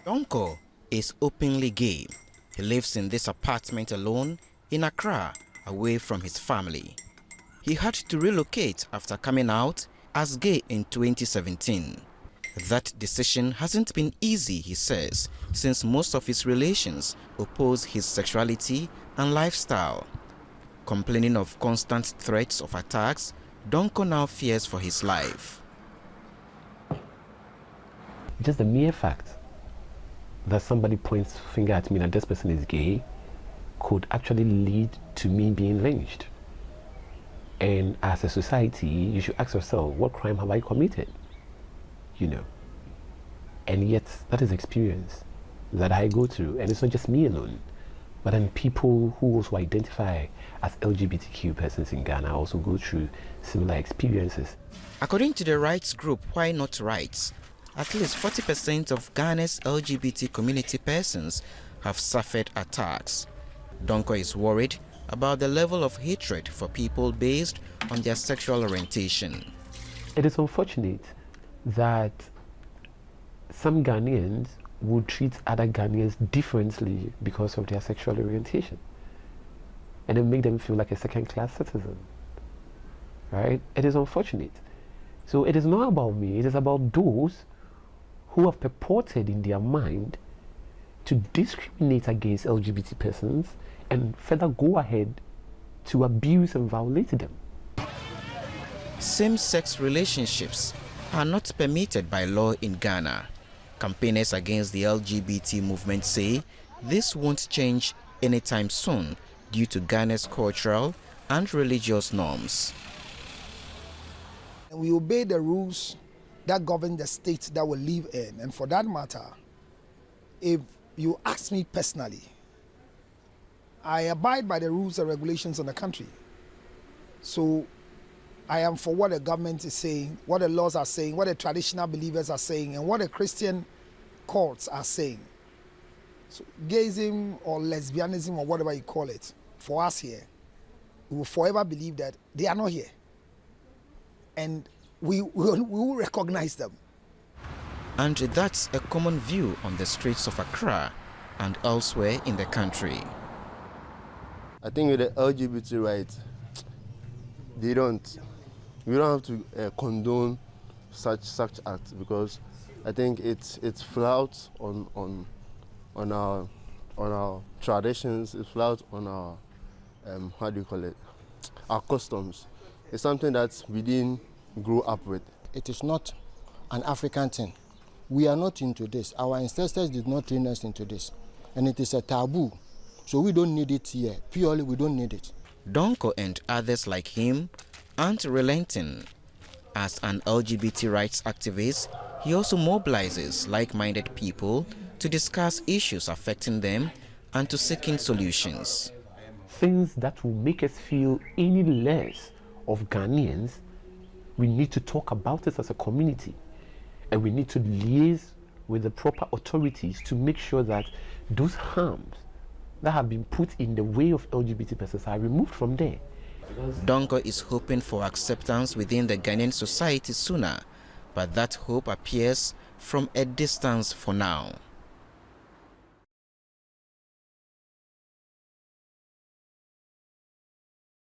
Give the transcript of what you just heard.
Donkor is openly gay. He lives in this apartment alone in Accra, away from his family. He had to relocate after coming out as gay in 2017. That decision hasn't been easy, he says, since most of his relations oppose his sexuality and lifestyle. Complaining of constant threats of attacks, Donkor now fears for his life. Just the mere fact that somebody points a finger at me that this person is gay could actually lead to me being lynched. And as a society, you should ask yourself, what crime have I committed? You know. And yet, that is experience that I go through. And it's not just me alone, but then people who also identify as LGBTQ persons in Ghana also go through similar experiences. According to the rights group Why Not Rights, at least 40% of Ghana's LGBT community persons have suffered attacks. Donkor is worried about the level of hatred for people based on their sexual orientation. It is unfortunate that some Ghanaians would treat other Ghanaians differently because of their sexual orientation, and it make them feel like a second-class citizen, right? It is unfortunate. So it is not about me, it is about those who have purported in their mind to discriminate against LGBT persons and further go ahead to abuse and violate them. Same-sex relationships are not permitted by law in Ghana. Campaigners against the LGBT movement say this won't change anytime soon due to Ghana's cultural and religious norms. We obey the rules that govern the state that we live in. And for that matter, if you ask me personally, I abide by the rules and regulations in the country. So I am for what the government is saying, what the laws are saying, what the traditional believers are saying, and what the Christian courts are saying. So gayism or lesbianism or whatever you call it, for us here, we will forever believe that they are not here. And we will recognize them. And that's a common view on the streets of Accra and elsewhere in the country. I think with the LGBT rights, we don't have to condone such acts, because I think it's flouts on our traditions, it's flouts on our our customs. It's something that we didn't grow up with. It is not an African thing. We are not into this. Our ancestors did not train us into this, and it is a taboo. So we don't need it here. Purely, we don't need it. Donkor and others like him aren't relenting. As an LGBT rights activist, he also mobilizes like-minded people to discuss issues affecting them and to seeking solutions. Things that will make us feel any less of Ghanaians, we need to talk about it as a community, and we need to liaise with the proper authorities to make sure that those harms that have been put in the way of LGBT persons are removed from there. Donkor is hoping for acceptance within the Ghanaian society sooner, but that hope appears from a distance for now.